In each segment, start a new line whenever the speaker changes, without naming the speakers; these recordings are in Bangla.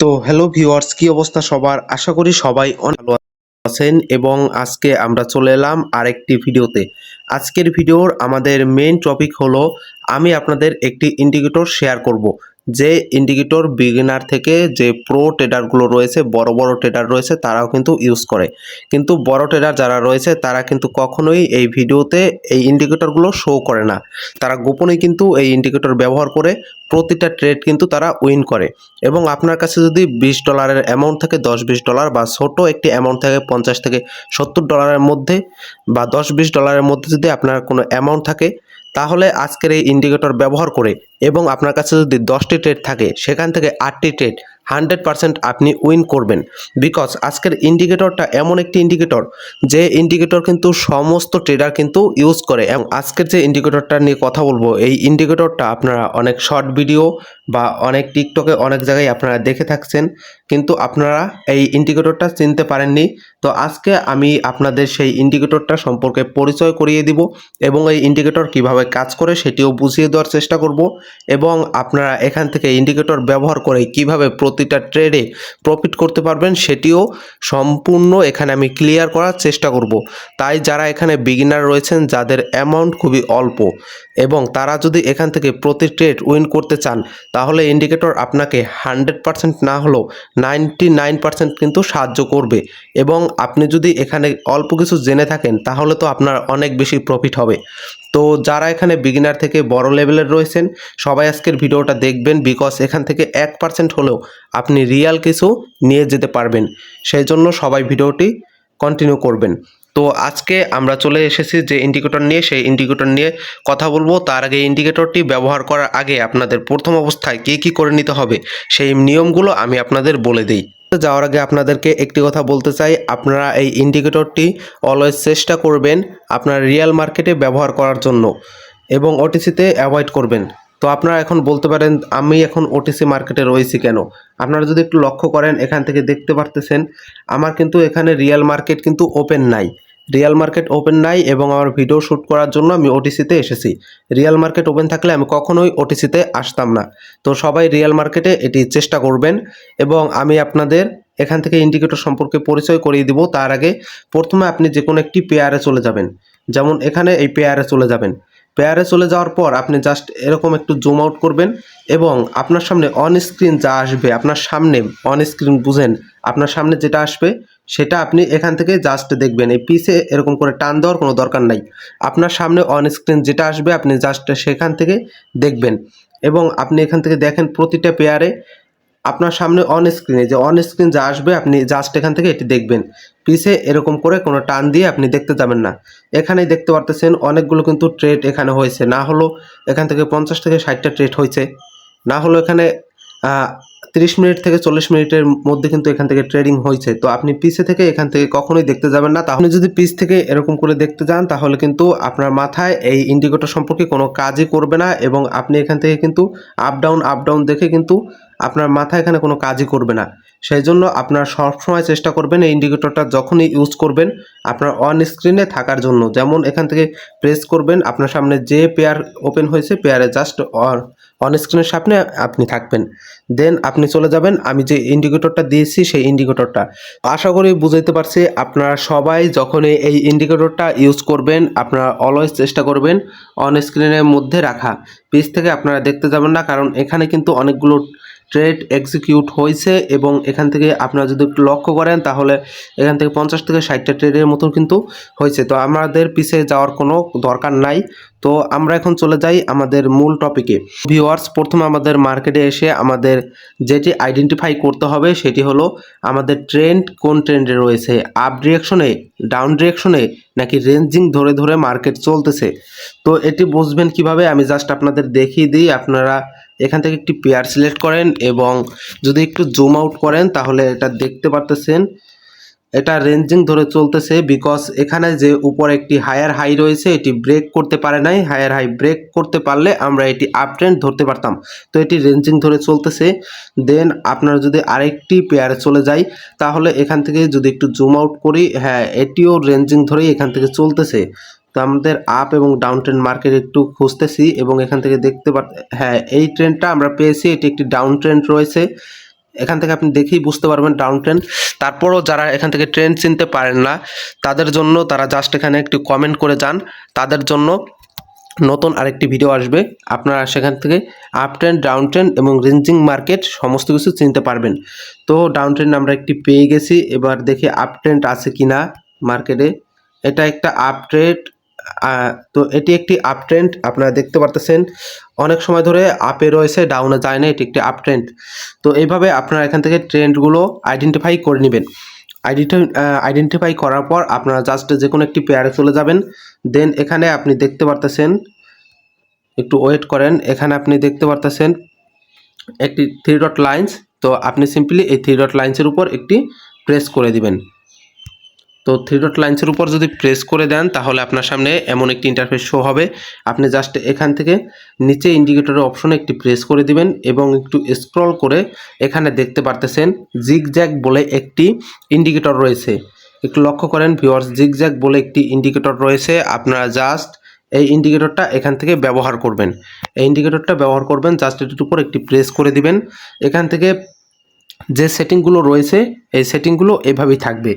তো হ্যালো ভিউয়ার্স, কি অবস্থা সবার? আশা করি সবাই অনেক ভালো আছেন এবং আজকে আমরা চলে এলাম আরেকটি ভিডিওতে। আজকের ভিডিওর আমাদের মেইন টপিক হলো আমি আপনাদের একটি ইন্ডিকেটর শেয়ার করব। যে ইন্ডিকেটর বিগিনার থেকে যে প্রো ট্রেডারগুলো রয়েছে, বড় বড় ট্রেডার রয়েছে, তারাও কিন্তু ইউজ করে। কিন্তু বড় ট্রেডার যারা রয়েছে তারা কিন্তু কখনোই এই ভিডিওতে এই ইন্ডিকেটরগুলো শো করে না। তারা গোপনেই কিন্তু এই ইন্ডিকেটর ব্যবহার করে প্রতিটা ট্রেড কিন্তু তারা উইন করে। এবং আপনার কাছে যদি $20 অ্যামাউন্ট থাকে, $10-20 বা ছোট একটি অ্যামাউন্ট থাকে $50 থেকে $70 মধ্যে বা $10-20 মধ্যে যদি আপনার কোনো অ্যামাউন্ট থাকে, তাহলে আজকের এই ইন্ডিকেটর ব্যবহার করে এবং আপনার কাছে যদি 10টি ট্রেড থাকে সেখান থেকে 8টি ট্রেড 100% আপনি উইন করবেন। বিকজ আজকের ইন্ডিকেটরটা এমন একটি ইন্ডিকেটর যে ইন্ডিকেটর কিন্তু সমস্ত ট্রেডার কিন্তু ইউজ করে। এবং আজকের যে ইন্ডিকেটরটা নিয়ে কথা বলবো, এই ইন্ডিকেটরটা আপনারা অনেক শর্ট ভিডিও বা অনেক টিকটকে অনেক জায়গায় আপনারা দেখে থাকছেন, কিন্তু আপনারা এই ইন্ডিকেটরটা চিনতে পারেননি। তো আজকে আমি আপনাদের সেই ইন্ডিকেটরটা সম্পর্কে পরিচয় করিয়ে দিব এবং এই ইন্ডিকেটর কিভাবে কাজ করে সেটিও বুঝিয়ে দেওয়ার চেষ্টা করব। এবং আপনারা এখান থেকে ইন্ডিকেটর ব্যবহার করে কিভাবে প্রতিটা ট্রেডে প্রফিট করতে পারবেন সেটিও সম্পূর্ণ এখানে আমি ক্লিয়ার করার চেষ্টা করব। তাই যারা এখানে বিগিনার রয়েছেন, যাদের অ্যামাউন্ট খুবই অল্প এবং তারা যদি এখান থেকে প্রতি ট্রেড উইন করতে চান, তাহলে ইন্ডিকেটর আপনাকে 100% না হলেও 99% কিন্তু সাহায্য করবে। এবং আপনি যদি এখানে অল্প কিছু জেনে থাকেন তাহলে তো আপনার অনেক বেশি প্রফিট হবে। তো যারা এখানে বিগিনার থেকে বড় লেভেলের রয়েছেন সবাই আজকের ভিডিওটা দেখবেন, বিকজ এখান থেকে 1% হলেও আপনি রিয়াল কিছু নিয়ে যেতে পারবেন। সেই জন্য সবাই ভিডিওটি কন্টিনিউ করবেন। তো আজকে আমরা চলে এসেছি যে ইন্ডিকেটর নিয়ে, সেই ইন্ডিকেটর নিয়ে কথা বলবো। তার আগে ইন্ডিকেটরটি ব্যবহার করার আগে আপনাদের প্রথম অবস্থায় কী করে নিতে হবে সেই নিয়মগুলো আমি আপনাদের বলে দিই। যাওয়ার আগে আপনাদেরকে একটি কথা বলতে চাই, আপনারা এই ইন্ডিকেটরটি অলওয়েজ চেষ্টা করবেন আপনার রিয়েল মার্কেটে ব্যবহার করার জন্য এবং ওটিসিতে অ্যাভয়েড করবেন। তো আপনারা এখন বলতে পারেন আমি এখন ওটিসি মার্কেটে রয়েছি কেন? আপনারা যদি একটু লক্ষ্য করেন এখান থেকে দেখতে পারতেছেন আমার কিন্তু এখানে রিয়েল মার্কেট কিন্তু ওপেন নাই। রিয়েল মার্কেট ওপেন নাই এবং আমার ভিডিও শ্যুট করার জন্য আমি ওটিসিতে এসেছি। রিয়েল মার্কেট ওপেন থাকলে আমি কখনোই ওটিসিতে আসতাম না। তো সবাই রিয়েল মার্কেটে এটি চেষ্টা করবেন। এবং আমি আপনাদের এখান থেকে ইন্ডিকেটর সম্পর্কে পরিচয় করিয়ে দিব। তার আগে প্রথমে আপনি যে কোনো একটি পেয়ারে চলে যাবেন, যেমন এখানে এই পেয়ারে চলে যাবেন। পেয়ারে চলে যাওয়ার পর আপনি জাস্ট এরকম একটু জুম আউট করবেন এবং আপনার সামনে অন স্ক্রিন যা আসবে, আপনার সামনে অন স্ক্রিন বুঝেন, আপনার সামনে যেটা আসবে সেটা আপনি এখান থেকে জাস্ট দেখবেন। এই পিছে এরকম করে টান দেওয়ার কোনো দরকার নাই। আপনার সামনে অন স্ক্রিন যেটা আসবে আপনি জাস্ট সেখান থেকে দেখবেন এবং আপনি এখান থেকে দেখেন প্রতিটা পেয়ারে আপনার সামনে অন স্ক্রিনে যে অন স্ক্রিন যা আসবে আপনি জাস্ট এখান থেকে এটি দেখবেন। পিছে এরকম করে কোনো টান দিয়ে আপনি দেখতে যাবেন না। এখানেই দেখতে পারতেছেন অনেকগুলো কিন্তু ট্রেড এখানে হয়েছে, না হলো এখান থেকে 50 থেকে 60টা ট্রেড হয়েছে, না হলো এখানে 30 মিনিট থেকে 40 মিনিটের মধ্যে কিন্তু এখান থেকে ট্রেডিং হয়েছে। তো আপনি পিছে থেকে এখান থেকে কখনোই দেখতে যাবেন না। তাহলে যদি পিছ থেকে এরকম করে দেখতে যান তাহলে কিন্তু আপনার মাথায় এই ইন্ডিকেটর সম্পর্কে কোনো কাজই করবে না এবং আপনি এখান থেকে কিন্তু আপ ডাউন দেখে কিন্তু আপনার মাথায় এখানে কোনো কাজই করবে না। সেই জন্য আপনার সবসময় চেষ্টা করবেন এই ইন্ডিকেটরটা যখনই ইউজ করবেন আপনার অন স্ক্রিনে থাকার জন্য। যেমন এখান থেকে প্রেস করবেন, আপনার সামনে যে পেয়ার ওপেন হয়েছে পেয়ারে জাস্ট অন স্ক্রিনের সামনে আপনি থাকবেন, দেন আপনি চলে যাবেন আমি যে ইন্ডিকেটরটা দিয়েছি সেই ইন্ডিকেটরটা। আশা করি বুঝাইতে পারছি। আপনারা সবাই যখনই এই ইন্ডিকেটরটা ইউজ করবেন আপনারা অলওয়েজ চেষ্টা করবেন অন স্ক্রিনের মধ্যে রাখা, পেজ থেকে আপনারা দেখতে যাবেন না, কারণ এখানে কিন্তু অনেকগুলো ট্রেড এক্সিকিউট হয়েছে এবং এখান থেকে আপনারা যদি একটু লক্ষ্য করেন তাহলে এখান থেকে 50 থেকে 60টা ট্রেডের মতন কিন্তু হয়েছে। তো আমাদের পিছিয়ে যাওয়ার কোনো দরকার নাই। তো আমরা এখন চলে যাই আমাদের মূল টপিকে। ভিউয়ার্স, প্রথমে আমাদের মার্কেটে এসে আমাদের যেটি আইডেন্টিফাই করতে হবে সেটি হলো আমাদের ট্রেন্ড কোন ট্রেন্ডে রয়েছে, আপ ডিরেকশনে, ডাউন ডিরেকশনে, নাকি রেঞ্জিং ধরে ধরে মার্কেট চলতেছে। তো এটি বুঝবেন কিভাবে আমি জাস্ট আপনাদের দেখিয়ে দিই। আপনারা এখান থেকে একটি পেয়ার সিলেক্ট করেন এবং যদি একটু জুম আউট করেন তাহলে এটা দেখতে পারতেছেন এটা রেঞ্জিং ধরে চলতেছে। বিকজ এখানে যে উপরে একটি হায়ার হাই রয়েছে এটি ব্রেক করতে পারে নাই। হায়ার হাই ব্রেক করতে পারলে আমরা এটি আপ ট্রেন্ড ধরতে পারতাম। তো এটি রেঞ্জিং ধরে চলতেছে। দেন আপনারা যদি আরেকটি পেয়ারে চলে যাই তাহলে এখান থেকে যদি একটু জুম আউট করি, হ্যাঁ এটিও রেঞ্জিং ধরেই এখান থেকে চলতেছে। তো আমাদের আপ এবং ডাউন ট্রেন্ড মার্কেট একটু খুঁজতেছি এবং এখান থেকে দেখতে হ্যাঁ এই ট্রেন্ডটা আমরা পেয়েছি, এটি একটি ডাউন ট্রেন্ড রয়েছে এখান থেকে আপনি দেখেই বুঝতে পারবেন ডাউন ট্রেন্ড। তারপরও যারা এখান থেকে ট্রেন্ড চিনতে পারেন না তাদের জন্য, তারা জাস্ট এখানে একটু কমেন্ট করে যান, তাদের জন্য নতুন আরেকটি ভিডিও আসবে। আপনারা সেখান থেকে আপ ট্রেন্ড, ডাউন ট্রেন্ড এবং রেঞ্জিং মার্কেট সমস্ত কিছু চিনতে পারবেন। তো ডাউন ট্রেন্ড আমরা একটি পেয়ে গেছি, এবার দেখি আপ ট্রেন্ড আছে কিনা মার্কেটে। এটা একটা আপ ট্রেন্ড, তো এটি একটি আপ ট্রেন্ড, আপনারা দেখতে পারতেছেন অনেক সময় ধরে আপে রয়েছে, ডাউনে যায় না, এটি একটি আপ ট্রেন্ড। তো এইভাবে আপনারা এখান থেকে ট্রেন্ডগুলো আইডেন্টিফাই করে নেবেন। আইডেন্টিফাই করার পর আপনারা জাস্ট যে কোনো একটি পেয়ারে চলে যাবেন। দেন এখানে আপনি দেখতে পারতেছেন, একটু ওয়েট করেন, এখানে আপনি দেখতে পারতেছেন একটি 3 ডট লাইন্স। তো আপনি সিম্পলি এই 3 ডট লাইন্সের উপর একটি প্রেস করে দিবেন। তো 3 ডট লাইন্সের উপর যদি প্রেস করে দেন তাহলে আপনার সামনে এমন একটি ইন্টারফেস শো হবে। আপনি জাস্ট এখান থেকে নিচে ইন্ডিকেটরের অপশনে একটি প্রেস করে দিবেন এবং একটু স্ক্রল করে এখানে দেখতে পারতেছেন জিগজ্যাগ বলে একটি ইন্ডিকেটর রয়েছে। একটু লক্ষ্য করেন ভিউয়ার্স, জিগজ্যাগ বলে একটি ইন্ডিকেটর রয়েছে। আপনারা জাস্ট এই ইন্ডিকেটরটা এখান থেকে ব্যবহার করবেন। এই ইন্ডিকেটরটা ব্যবহার করবেন, জাস্ট এটির উপর একটি প্রেস করে দিবেন। এখান থেকে যে সেটিংগুলো রয়েছে এই সেটিংগুলো এভাবেই থাকবে,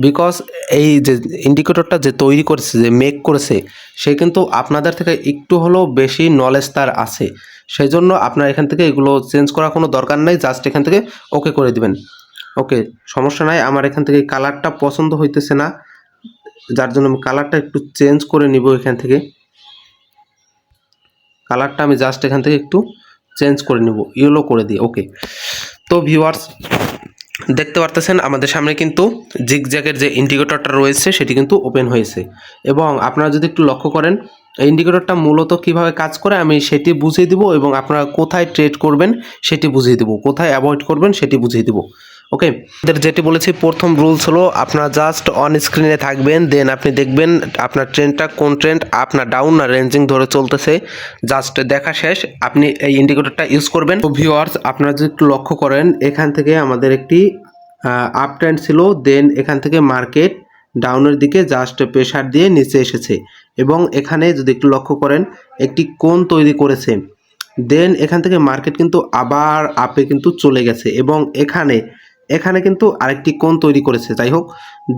বিকজ এই যে ইন্ডিকেটরটা যে তৈরি করেছে, যে মেক করেছে, সে কিন্তু আপনাদের থেকে একটু হলেও বেশি নলেজ তার আছে। সেই জন্য আপনার এখান থেকে এগুলো চেঞ্জ করার কোনো দরকার নেই, জাস্ট এখান থেকে ওকে করে দিবেন। ওকে, সমস্যা নাই। আমার এখান থেকে কালারটা পছন্দ হইতেছে না, যার জন্য আমি কালারটা একটু চেঞ্জ করে নিব। এখান থেকে কালারটা আমি জাস্ট এখান থেকে একটু চেঞ্জ করে নিব, ইয়েলো করে দিই। ওকে, তো ভিউয়ার্স দেখতে পারতেছেন আমাদের সামনে কিন্তু জিগজ্যাগের যে ইন্ডিকেটরটা রয়েছে সেটি কিন্তু ওপেন হয়েছে। এবং আপনারা যদি একটু লক্ষ্য করেন এই ইন্ডিকেটরটা মূলত কিভাবে কাজ করে আমি সেটি বুঝিয়ে দিব, এবং আপনারা কোথায় ট্রেড করবেন সেটি বুঝিয়ে দিব, কোথায় অ্যাভয়েড করবেন সেটি বুঝিয়ে দিব। ওকে, যেটি বলেছি প্রথম রুলস হলো আপনারা জাস্ট অন স্ক্রিনে থাকবেন, দেন আপনি দেখবেন আপনার ট্রেন্ডটা কোন ট্রেন্ড আপনার ডাউন না রেঞ্জিং ধরে চলতেছে, জাস্ট দেখা শেষ আপনি এই ইন্ডিকেটরটা ইউজ করবেন। তো ভিউয়ার্স আপনারা যদি একটু লক্ষ্য করেন এখান থেকে আমাদের একটি আপ ট্রেন্ড ছিল, দেন এখান থেকে মার্কেট ডাউনের দিকে জাস্ট প্রেসার দিয়ে নিচে এসেছে, এবং এখানে যদি একটু লক্ষ্য করেন একটি কোণ তৈরি করেছে, দেন এখান থেকে মার্কেট কিন্তু আবার আপে কিন্তু চলে গেছে, এবং এখানে এখানে কিন্তু আরেকটি কোণ তৈরি করেছে। যাই হোক,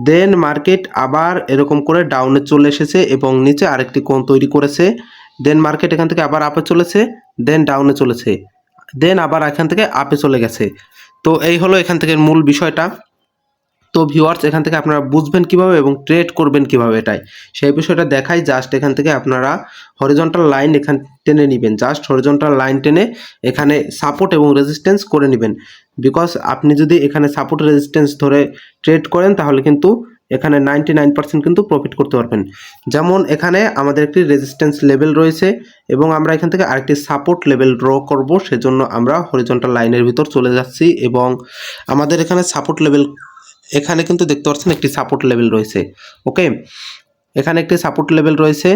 দেন মার্কেট আবার এরকম করে ডাউনে চলে এসেছে এবং নিচে আরেকটি কোণ তৈরি করেছে, দেন মার্কেট এখান থেকে আবার আপে চলেছে, দেন ডাউনে চলেছে, দেন আবার এখান থেকে আপে চলে গেছে। তো এই হলো এখান থেকে মূল বিষয়টা। তো ভিউয়ার্স এখান থেকে আপনারা বুঝবেন কিভাবে এবং ট্রেড করবেন কিভাবে, এটাই সেই বিষয়টা দেখাই। জাস্ট এখান থেকে আপনারা হরিজন্টাল লাইন এখান টেনে নেবেন, জাস্ট হরিজন্টাল লাইন টেনে এখানে সাপোর্ট এবং রেজিস্ট্যান্স করে নেবেন। বিকজ আপনি যদি এখানে সাপোর্ট রেজিস্ট্যান্স ধরে ট্রেড করেন তাহলে কিন্তু এখানে 99% কিন্তু প্রফিট করতে পারবেন। যেমন এখানে আমাদের একটি রেজিস্ট্যান্স লেভেল রয়েছে এবং আমরা এখান থেকে আরেকটি সাপোর্ট লেভেল ড্র করব, সেজন্য আমরা হরিজন্টাল লাইনের ভিতর চলে যাচ্ছি এবং আমাদের এখানে সাপোর্ট লেভেল, এখানে কিন্তু দেখতে পাচ্ছেন একটি সাপোর্ট লেভেল রয়েছে। ওকে, এখানে একটি সাপোর্ট লেভেল রয়েছে।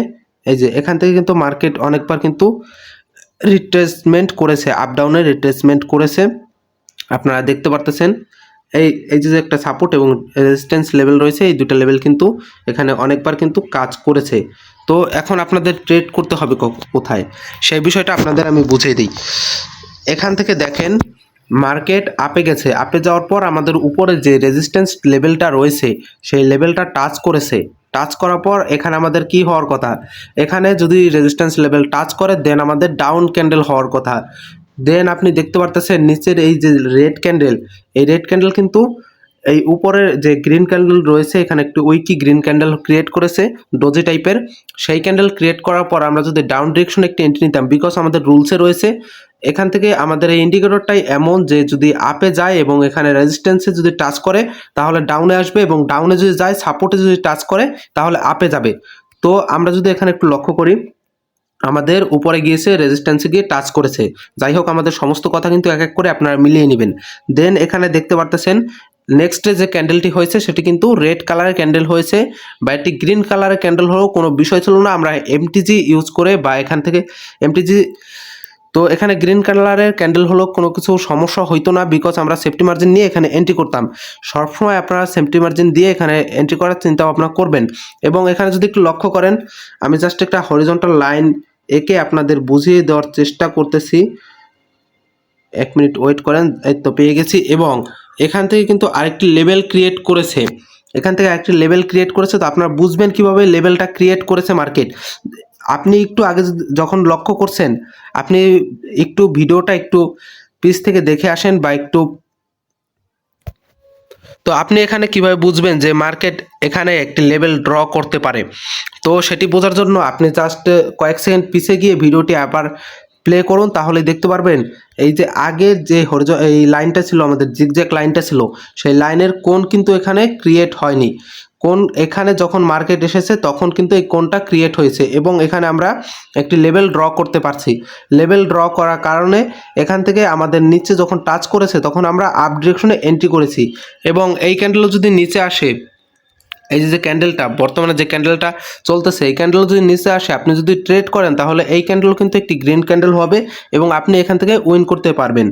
এই যে এখান থেকে কিন্তু মার্কেট অনেকবার কিন্তু রিট্রেসমেন্ট করেছে, আপ ডাউনে রিট্রেসমেন্ট করেছে, আপনারা দেখতে পারতেছেন। এই এই যে একটা সাপোর্ট এবং রেজিস্ট্যান্স লেভেল রয়েছে, এই দুটো লেভেল কিন্তু এখানে অনেকবার কিন্তু কাজ করেছে। তো এখন আপনাদের ট্রেড করতে হবে কোথায় সেই বিষয়টা আপনাদের আমি বুঝিয়ে দিই। এখান থেকে দেখেন মার্কেট আপে গেছে, আপে যাওয়ার পর আমাদের উপরে যে রেজিস্ট্যান্স লেভেলটা রয়েছে সেই লেভেলটা টাচ করেছে, টাচ করার পর এখানে আমাদের কি হওয়ার কথা, এখানে যদি রেজিস্ট্যান্স লেভেল টাচ করে দেন আমাদের ডাউন ক্যান্ডেল হওয়ার কথা। দেন আপনি দেখতে পারতেছেন নিচের এই যে রেড ক্যান্ডেল, এই রেড ক্যান্ডেল কিন্তু এই উপরের যে গ্রিন ক্যান্ডেল রয়েছে এখানে একটু উইকি গ্রিন ক্যান্ডেল ক্রিয়েট করেছে ডোজি টাইপের। সেই ক্যান্ডেল ক্রিয়েট করার পর আমরা যদি ডাউন ডিরেকশনে একটি এন্ট্রি নিতাম, বিকজ আমাদের রুলসে রয়েছে এখান থেকে আমাদের এই ইন্ডিকেটরটাই এমন যে যদি আপে যায় এবং এখানে রেজিস্ট্যান্সে যদি টাচ করে তাহলে ডাউনে আসবে, এবং ডাউনে যদি যায় সাপোর্টে যদি টাচ করে তাহলে আপে যাবে। তো আমরা যদি এখানে একটু লক্ষ্য করি আমাদের উপরে গিয়েছে, রেজিস্ট্যান্সে গিয়ে টাচ করেছে। যাই হোক, আমাদের সমস্ত কথা কিন্তু এক এক করে আপনারা মিলিয়ে নেবেন। দেন এখানে দেখতে পারতেছেন নেক্সটে যে ক্যান্ডেলটি হয়েছে সেটি কিন্তু রেড কালারের ক্যান্ডেল হয়েছে, বা একটি গ্রিন কালারের ক্যান্ডেল হলেও কোনো বিষয় ছিল না, আমরা এমটিজি ইউজ করে বা এখান থেকে এমটিজি, তো এখানে গ্রিন কালারের ক্যান্ডেল হলো কোনো কিছু সমস্যা হইতো না, বিকজ আমরা সেফটি মার্জিন নিয়ে এখানে এন্ট্রি করতাম। সবসময় আপনারা সেফটি মার্জিন দিয়ে এখানে এন্ট্রি করার চিন্তা ভাবনা করবেন। এবং এখানে যদি একটু লক্ষ্য করেন আমি জাস্ট একটা হরিজন্টাল লাইন এঁকে আপনাদের বুঝিয়ে দেওয়ার চেষ্টা করতেছি। এক মিনিট ওয়েট করেন, এই তো পেয়ে গেছি। এবং এখান থেকে কিন্তু আরেকটি লেভেল ক্রিয়েট করেছে, এখান থেকে আরেকটি লেভেল ক্রিয়েট করেছে। তো আপনারা বুঝবেন কিভাবে লেভেলটা ক্রিয়েট করেছে মার্কেট। আপনি একটু আগে যখন লক্ষ্য করছেন, আপনি একটু ভিডিওটা একটু পিছ থেকে দেখে আসেন বা একটু, তো আপনি এখানে কিভাবে বুঝবেন যে মার্কেট এখানে একটি লেভেল ড্র করতে পারে। তো সেটি বোঝার জন্য আপনি জাস্ট কয়েক সেকেন্ড পিছে গিয়ে ভিডিওটি আবার প্লে করুন, তাহলে দেখতে পারবেন এই যে আগের যে এই লাইনটা ছিল, আমাদের জিগজ্যাগ লাইনটা ছিল, সেই লাইনের কোণ কিন্তু এখানে ক্রিয়েট হয়নি। কোণ এখানে যখন মার্কেট এসেছে তখন কিন্তু এই কোণটা ক্রিয়েট হয়েছে এবং এখানে আমরা একটি লেভেল ড্র করতে পারছি। লেভেল ড্র করার কারণে এখান থেকে আমাদের নিচে যখন টাচ করেছে তখন আমরা আপ ডিরেকশনে এন্ট্রি করেছি। এবং এই ক্যান্ডেলও যদি নিচে আসে, এই যে ক্যান্ডেলটা বর্তমানে যে ক্যান্ডেলটা চলতেছে, এই ক্যান্ডেল যদি নিচে আসে, আপনি যদি ট্রেড করেন তাহলে এই ক্যান্ডেল কিন্তু একটি গ্রিন ক্যান্ডেল হবে এবং আপনি এখান থেকে উইন করতে পারবেন।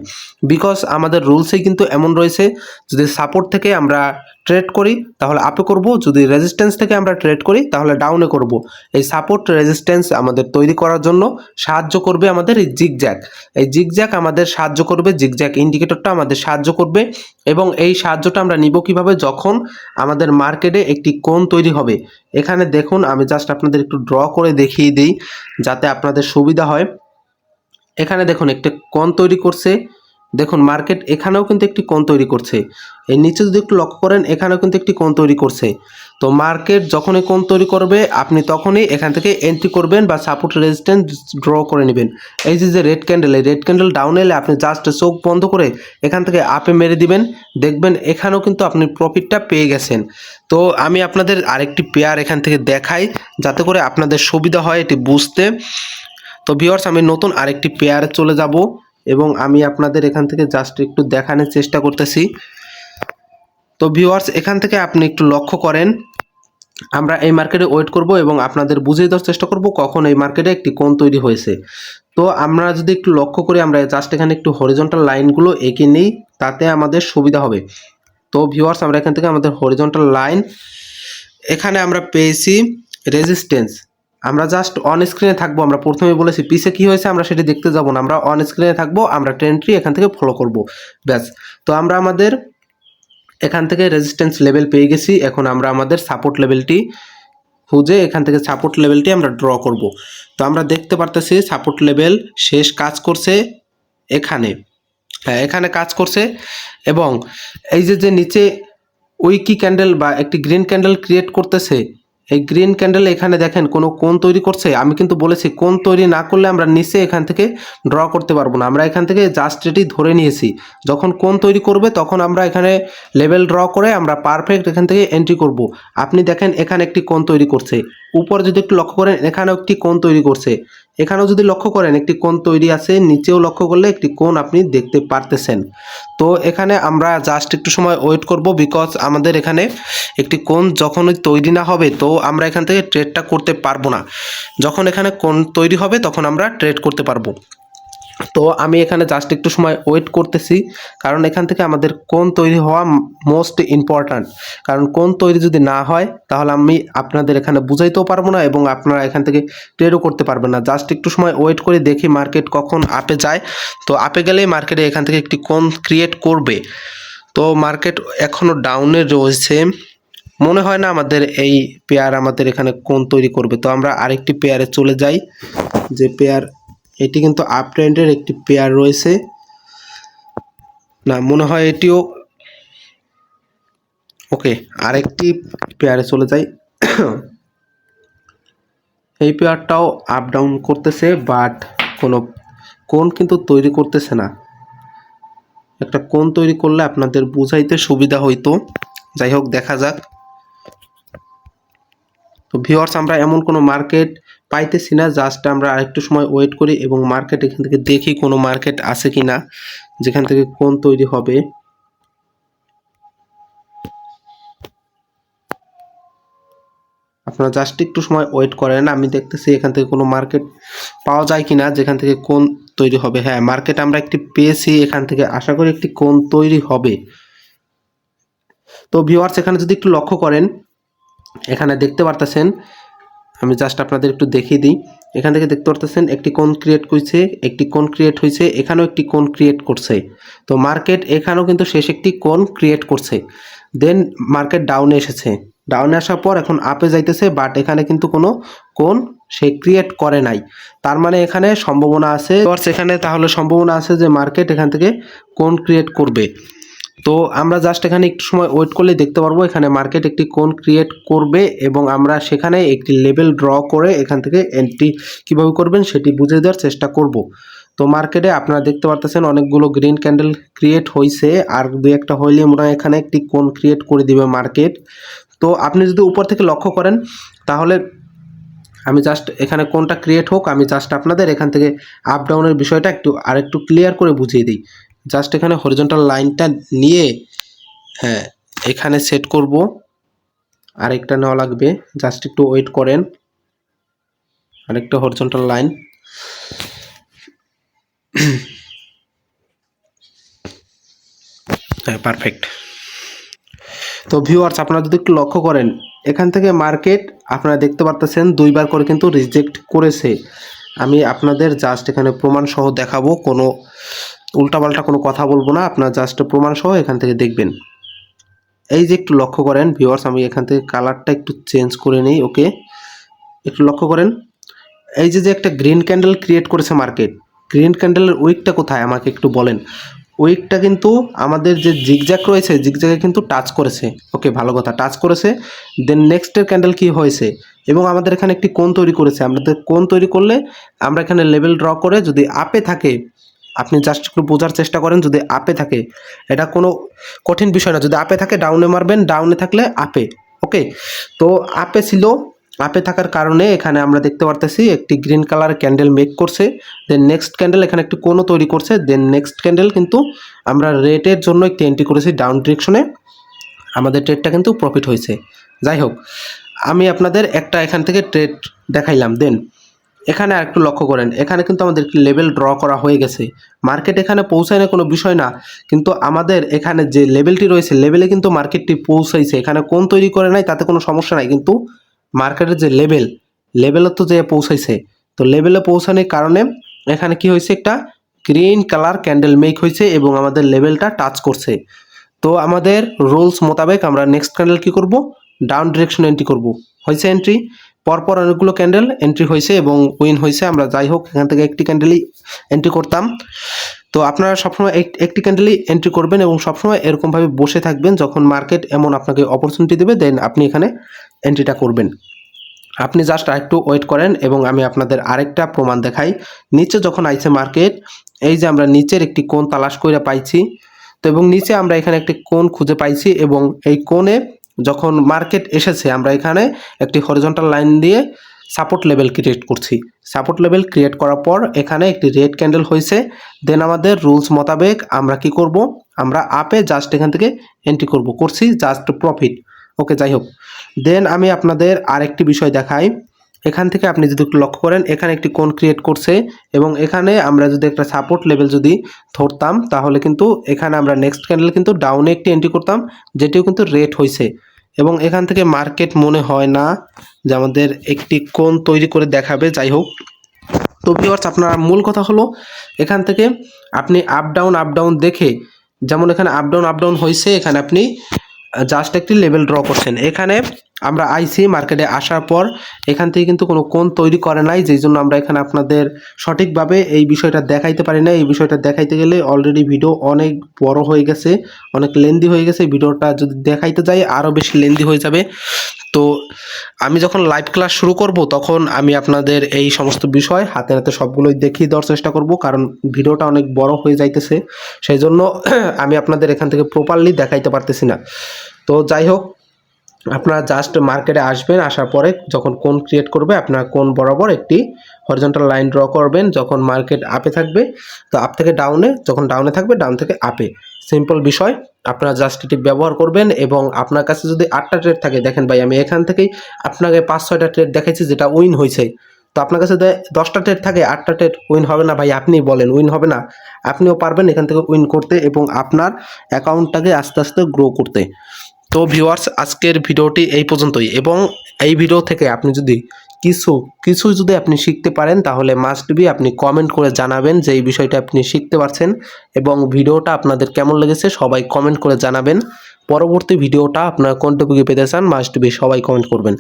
বিকজ আমাদের রুলসেই কিন্তু এমন রয়েছে, যদি সাপোর্ট থেকে আমরা ট্রেড করি তাহলে আপে করব, যদি রেজিস্ট্যান্স থেকে আমরা ট্রেড করি তাহলে ডাউনে করব। এই সাপোর্ট রেজিস্ট্যান্স আমাদের তৈরি করার জন্য সাহায্য করবে আমাদের এই জিগজ্যাগ। এই জিগজ্যাগ আমাদের সাহায্য করবে, জিগজ্যাগ ইন্ডিকেটরটা আমাদের সাহায্য করবে। এবং এই সাহায্যটা আমরা নিব কিভাবে, যখন আমাদের মার্কেটে একটি কোণ তৈরি হবে। এখানে দেখুন, আমি জাস্ট আপনাদের একটু ড্র করে দেখিয়ে দিই যাতে আপনাদের সুবিধা হয়। এখানে দেখুন একটা কোণ তৈরি করছে, দেখুন মার্কেট এখানেও কিন্তু একটি কোণ তৈরি করছে। এর নিচে যদি একটু লক্ষ্য করেন, এখানেও কিন্তু একটি কোণ তৈরি করছে। তো মার্কেট যখনই কোণ তৈরি করবে আপনি তখনই এখান থেকে এন্ট্রি করবেন বা সাপোর্ট রেজিস্ট্যান্স ড্র করে নেবেন। এই যে রেড ক্যান্ডেল, এই রেড ক্যান্ডেল ডাউন এলে আপনি জাস্ট চোখ বন্ধ করে এখান থেকে আপে মেরে দিবেন, দেখবেন এখানেও কিন্তু আপনি প্রফিটটা পেয়ে গেছেন। তো আমি আপনাদের আরেকটি পেয়ার এখান থেকে দেখাই যাতে করে আপনাদের সুবিধা হয় এটি বুঝতে। তো ভিউয়ার্স, আমি নতুন আরেকটি পেয়ারে চলে যাব এবং আমি আপনাদের এখান থেকে জাস্ট একটু দেখানোর চেষ্টা করতেছি। তো ভিউয়ার্স, এখান থেকে আপনি একটু লক্ষ্য করেন, আমরা এই মার্কেটে ওয়েট করব এবং আপনাদের বুঝিয়ে দেওয়ার চেষ্টা করব কখন এই মার্কেটে একটি কোণ তৈরি হয়েছে। তো আমরা যদি একটু লক্ষ্য করি, আমরা জাস্ট এখানে একটু হরিজন্টাল লাইনগুলো এঁকে নিই, তাতে আমাদের সুবিধা হবে। তো ভিউয়ার্স, আমরা এখান থেকে আমাদের হরিজন্টাল লাইন, এখানে আমরা পেয়েছি রেজিস্ট্যান্স। আমরা জাস্ট অন স্ক্রিনে থাকবো, আমরা প্রথমে বলেছি পিছে কি হয়েছে আমরা সেটি দেখতে যাব না, আমরা অন স্ক্রিনে থাকবো, আমরা ট্রেন্ডটি এখান থেকে ফলো করব, ব্যাস। তো আমরা আমাদের এখান থেকে রেজিস্ট্যান্স লেভেল পেয়ে গেছি। এখন আমরা আমাদের সাপোর্ট লেভেলটি খুঁজে এখান থেকে সাপোর্ট লেভেলটি আমরা ড্র করব। তো আমরা দেখতে পারতেছি সাপোর্ট লেভেল শেষ কাজ করছে এখানে, হ্যাঁ এখানে কাজ করছে। এবং এই যে নিচে উইকি ক্যান্ডেল বা একটি গ্রিন ক্যান্ডেল ক্রিয়েট করতেছে, এই গ্রিন ক্যান্ডেল এখানে দেখেন কোনো কোণ তৈরি করছে। আমি কিন্তু বলেছি কোণ তৈরি না করলে আমরা নিচে এখান থেকে ড্র করতে পারবো না, আমরা এখান থেকে জাস্ট এটি ধরে নিয়েছি। যখন কোণ তৈরি করবে তখন আমরা এখানে লেভেল ড্র করে আমরা পারফেক্ট এখান থেকে এন্ট্রি করব। আপনি দেখেন এখানে একটি কোণ তৈরি করছে, উপরে যদি একটু লক্ষ্য করেন এখানেও একটি কোণ তৈরি করছে, এখানেও যদি লক্ষ্য করেন একটি কোণ তৈরি আছে, নিচেও লক্ষ্য করলে একটি কোণ আপনি দেখতে পারতেছেন। তো এখানে আমরা জাস্ট একটু সময় ওয়েট করব, বিকজ আমাদের এখানে একটি কোণ যখনই তৈরি না হবে তো আমরা এখান থেকে ট্রেডটা করতে পারবো না। যখন এখানে কোণ তৈরি হবে তখন আমরা ট্রেড করতে পারবো। তো আমি এখানে জাস্ট একটু সময় ওয়েট করতেছি, কারণ এখান থেকে আমাদের কোণ তৈরি হওয়া মোস্ট ইম্পর্ট্যান্ট। কারণ কোণ তৈরি যদি না হয় তাহলে আমি আপনাদের এখানে বুঝাইতেও পারবো না এবং আপনারা এখান থেকে ট্রেডও করতে পারবেন না। জাস্ট একটু সময় ওয়েট করে দেখি মার্কেট কখন আপে যায়। তো আপে গেলেই মার্কেটে এখান থেকে একটি কোণ ক্রিয়েট করবে। তো মার্কেট এখনও ডাউনে রয়েছে, মনে হয় না আমাদের এই পেয়ার আমাদের এখানে কোণ তৈরি করবে। তো আমরা আরেকটি পেয়ারে চলে যাই, যে পেয়ার এটি কিন্তু আপ ট্রেন্ডের একটি পেয়ার রয়েছে, না মনে হয় এটিও ওকে। আরেকটি পেয়ারে চলে যাই, এই পেয়ারটাও আপ ডাউন করতেছে বাট কোনো কোণ কিন্তু তৈরি করতেছে না। একটা কোণ তৈরি করলে আপনাদের বুঝাইতে সুবিধা হইতো, যাই হোক দেখা যাক। তো ভিউয়ার্স, আমরা এমন কোনো মার্কেট পাইতেছি না, জাস্ট আমরা আরেকটু সময় ওয়েট করি এবং মার্কেট এখান থেকে দেখি কোনো মার্কেট আছে কিনা যেখান থেকে কোণ তৈরি হবে। আপনারা জাস্ট একটু সময় ওয়েট করেন, আমি দেখতেছি এখান থেকে কোনো মার্কেট পাওয়া যায় কিনা যেখান থেকে কোণ তৈরি হবে। হ্যাঁ, মার্কেট আমরা একটি পেয়েছি, এখান থেকে আশা করি একটি কোণ তৈরি হবে। তো ভিউয়ার্স, এখানে যদি একটু লক্ষ্য করেন, এখানে দেখতে পারতেছেন আমি জাস্ট আপনাদের একটু দেখিয়ে দিই। এখান থেকে দেখতে পারতেছেন একটি কোণ ক্রিয়েট করছে, একটি কোণ ক্রিয়েট হয়েছে, এখানেও একটি কোণ ক্রিয়েট করছে। তো মার্কেট এখানেও কিন্তু শেষ একটি কোণ ক্রিয়েট করছে। দেন মার্কেট ডাউনে এসেছে, ডাউনে আসার পর এখন আপে যাইতেছে, বাট এখানে কিন্তু কোনো কোণ সে ক্রিয়েট করে নাই। তার মানে এখানে সম্ভাবনা আছে, এখানে তাহলে সম্ভাবনা আছে যে মার্কেট এখান থেকে কোণ ক্রিয়েট করবে। তো আমরা জাস্ট এখানে একটু সময় ওয়েট করলে দেখতে পারবো এখানে মার্কেট একটি কোণ ক্রিয়েট করবে এবং আমরা সেখানে একটি লেভেল ড্র করে এখান থেকে এন্ট্রি কিভাবে করবেন সেটি বুঝে দেওয়ার চেষ্টা করব। তো মার্কেটে আপনারা দেখতে পারতেছেন অনেকগুলো গ্রিন ক্যান্ডেল ক্রিয়েট হয়েছে, আর দু একটা হইলে মনে হয় এখানে একটি কোণ ক্রিয়েট করে দিবে মার্কেট। তো আপনি যদি উপর থেকে লক্ষ্য করেন তাহলে আমি জাস্ট এখানে কোনটা ক্রিয়েট হোক, আমি জাস্ট আপনাদের এখান থেকে আপ ডাউনের বিষয়টা আরেকটু ক্লিয়ার করে বুঝিয়ে দিই। জাস্ট এখানে হরিজন্টাল লাইনটা নিয়ে হ্যাঁ এখানে সেট করব, আরেকটা নেওয়া লাগবে, জাস্ট একটু ওয়েট করেন। আরেকটা হরিজন্টাল লাইন, হ্যাঁ পারফেক্ট। তো ভিউয়ার্স আপনারা যদি একটু লক্ষ্য করেন এখান থেকে মার্কেট আপনারা দেখতে পারতেছেন দুইবার করে কিন্তু রিজেক্ট করেছে। আমি আপনাদের জাস্ট এখানে প্রমাণ সহ দেখাবো, কোনো উল্টাপাল্টা কোনো কথা বলবো না, আপনারা জাস্ট প্রমাণ সহ এখান থেকে দেখবেন। এই যে একটু লক্ষ্য করেন ভিউয়ার্স, আমি এখান থেকে কালারটা একটু চেঞ্জ করে নিই। ওকে, একটু লক্ষ্য করেন এই যে একটা গ্রিন ক্যান্ডেল ক্রিয়েট করেছে মার্কেট, গ্রিন ক্যান্ডেলের উইকটা কোথায় আমাকে একটু বলেন। উইকটা কিন্তু আমাদের যে জিগজ্যাগ রয়েছে জিগজ্যাগে কিন্তু টাচ করেছে। ওকে, ভালো কথা, টাচ করেছে। দেন নেক্সটের ক্যান্ডেল কি হয়েছে এবং আমাদের এখানে একটি কোণ তৈরি করেছে। আমাদের কোণ তৈরি করলে আমরা এখানে লেভেল ড্র করে যদি আপে থাকে, আপনি জাস্ট একটু বোঝার চেষ্টা করেন, যদি আপে থাকে এটা কোনো কঠিন বিষয় না, যদি আপে থাকে ডাউনে মারবেন, ডাউনে থাকলে আপে। ওকে, তো আপে ছিল, আপে থাকার কারণে এখানে আমরা দেখতে পারতেছি একটি গ্রিন কালার ক্যান্ডেল মেক করছে। দেন নেক্সট ক্যান্ডেল এখানে একটি কোণও তৈরি করছে। দেন নেক্সট ক্যান্ডেল কিন্তু আমরা রেটের জন্য একটি এন্ট্রি করেছি ডাউন ডিরেকশনে, আমাদের ট্রেডটা কিন্তু প্রফিট হয়েছে। যাই হোক, আমি আপনাদের একটা এখান থেকে ট্রেড দেখাইলাম। দেন এখানে আরেকটু লক্ষ্য করেন, এখানে কিন্তু আমাদের লেভেল ড্র করা হয়ে গেছে। মার্কেট এখানে পৌঁছায় না কোনো বিষয় না, কিন্তু আমাদের এখানে যে লেভেলটি রয়েছে লেভেলে কিন্তু মার্কেটটি পৌঁছাইছে। এখানে কোণ তৈরি করে নাই তাতে কোনো সমস্যা নাই, কিন্তু মার্কেটের যে লেভেলে তো যে পৌঁছাইছে, তো লেভেলে পৌঁছানোর কারণে এখানে কি হয়েছে, একটা গ্রিন কালার ক্যান্ডেল মেক হয়েছে এবং আমাদের লেভেলটা টাচ করছে। তো আমাদের রুলস মোতাবেক আমরা নেক্সট ক্যান্ডেল কি করব, ডাউন ডিরেকশন এন্ট্রি করব। হয়েছে এন্ট্রি, পরপর অনেকগুলো ক্যান্ডেল এন্ট্রি হয়েছে এবং উইন হয়েছে। আমরা যাই হোক এখান থেকে একটি ক্যান্ডেলই এন্ট্রি করতাম। তো আপনারা সবসময় একটি ক্যান্ডেলই এন্ট্রি করবেন এবং সবসময় এরকমভাবে বসে থাকবেন, যখন মার্কেট এমন আপনাকে অপরচুনিটি দেবে দেন আপনি এখানে এন্ট্রিটা করবেন। আপনি জাস্ট আরেকটু ওয়েট করেন এবং আমি আপনাদের আরেকটা প্রমাণ দেখাই। নিচে যখন আইছে মার্কেট, এই যে আমরা নিচের একটি কোণ তালাশ করে পাইছি, তো এবং নিচে আমরা এখানে একটি কোণ খুঁজে পাইছি এবং এই কোণে যখন মার্কেট এসেছে আমরা এখানে একটি হরিজন্টাল লাইন দিয়ে সাপোর্ট লেভেল ক্রিয়েট করছি। সাপোর্ট লেভেল ক্রিয়েট করার পর এখানে একটি রেড ক্যান্ডেল হয়েছে। দেন আমাদের রুলস মোতাবেক আমরা কি করব, আমরা আপে জাস্ট এখান থেকে এন্ট্রি করছি জাস্ট প্রফিট। ওকে, যাই হোক, দেন আমি আপনাদের আরেকটি বিষয় দেখাই। এখান থেকে আপনি যদি একটু লক্ষ্য করেন এখানে একটি কোণ ক্রিয়েট করছে এবং এখানে আমরা যদি একটা সাপোর্ট লেভেল যদি ধরতাম তাহলে কিন্তু এখানে আমরা নেক্সট ক্যান্ডেল কিন্তু ডাউনে একটি এন্ট্রি করতাম, যেটিও কিন্তু রেট হয়েছে। এবং এখান থেকে মার্কেট মনে হয় না যে আমাদের একটি কোণ তৈরি করে দেখাবে। যাই হোক, তো ভিউয়ার্স আপনার মূল কথা হলো এখান থেকে আপনি আপ ডাউন দেখে, যেমন এখানে আপ ডাউন হয়েছে, এখানে আপনি জাস্ট একটি লেভেল ড্র করছেন। এখানে আমরা আইসি মার্কেটে আসার পর এখান থেকে কিন্তু কোনো কোণ তৈরি করে নাই, যেই জন্য আমরা এখানে আপনাদের সঠিকভাবে এই বিষয়টা দেখাইতে পারি না। এই বিষয়টা দেখাইতে গেলে অলরেডি ভিডিও অনেক বড় হয়ে গেছে, অনেক লেন্দি হয়ে গেছে। ভিডিওটা যদি দেখাইতে যাই আরও বেশি লেন্দি হয়ে যাবে। তো আমি যখন লাইভ ক্লাস শুরু করব তখন আমি আপনাদের এই সমস্ত বিষয় হাতে হাতে সবগুলোই দেখিয়ে দেওয়ার চেষ্টা করব, কারণ ভিডিওটা অনেক বড় হয়ে যাইতেছে, সেই জন্য আমি আপনাদের এখান থেকে প্রপারলি দেখাইতে পারতেছি না। তো যাই হোক, আপনারা জাস্ট মার্কেটে আসবেন, আসার পরে যখন কোণ ক্রিয়েট করবে আপনারা কোণ বরাবর একটি হরিজন্টাল লাইন ড্র করবেন। যখন মার্কেট আপে থাকবে তো আপ থেকে ডাউনে, যখন ডাউনে থাকবে ডাউন থেকে আপে, সিম্পল বিষয়। আপনারা জাস্ট এটি ব্যবহার করবেন এবং আপনার কাছে যদি 8টা ট্রেড থাকে, দেখেন ভাই আমি এখান থেকেই আপনাকে 5-6টা ট্রেড দেখাইছি যেটা উইন হয়েছে। তো আপনার কাছে 10টা ট্রেড থাকে, 8টা ট্রেড উইন হবে না ভাই, আপনি বলেন উইন হবে না? আপনিও পারবেন এখান থেকে উইন করতে এবং আপনার অ্যাকাউন্টটাকে আস্তে আস্তে গ্রো করতে। তো ভিউয়ার্স আজকের ভিডিওটি এই পর্যন্তই, এবং এই ভিডিও থেকে আপনি যদি কিছু যদি আপনি শিখতে পারেন তাহলে মাস্ট বি আপনি কমেন্ট করে জানাবেন যে এই বিষয়টা আপনি শিখতে পারছেন, এবং ভিডিওটা আপনাদের কেমন লেগেছে সবাই কমেন্ট করে জানাবেন। পরবর্তী ভিডিওটা আপনারা কোন টপিকে পেতে চান মাস্ট বি সবাই কমেন্ট করবেন।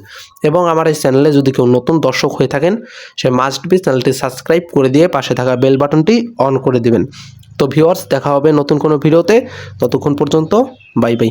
এবং আমার এই চ্যানেলে যদি কেউ নতুন দর্শক হয়ে থাকেন সে মাস্ট বি চ্যানেলটি সাবস্ক্রাইব করে দিয়ে পাশে থাকা বেল বাটনটি অন করে দিবেন। তো ভিউয়ার্স, দেখা হবে নতুন কোনো ভিডিওতে, ততক্ষণ পর্যন্ত বাই বাই।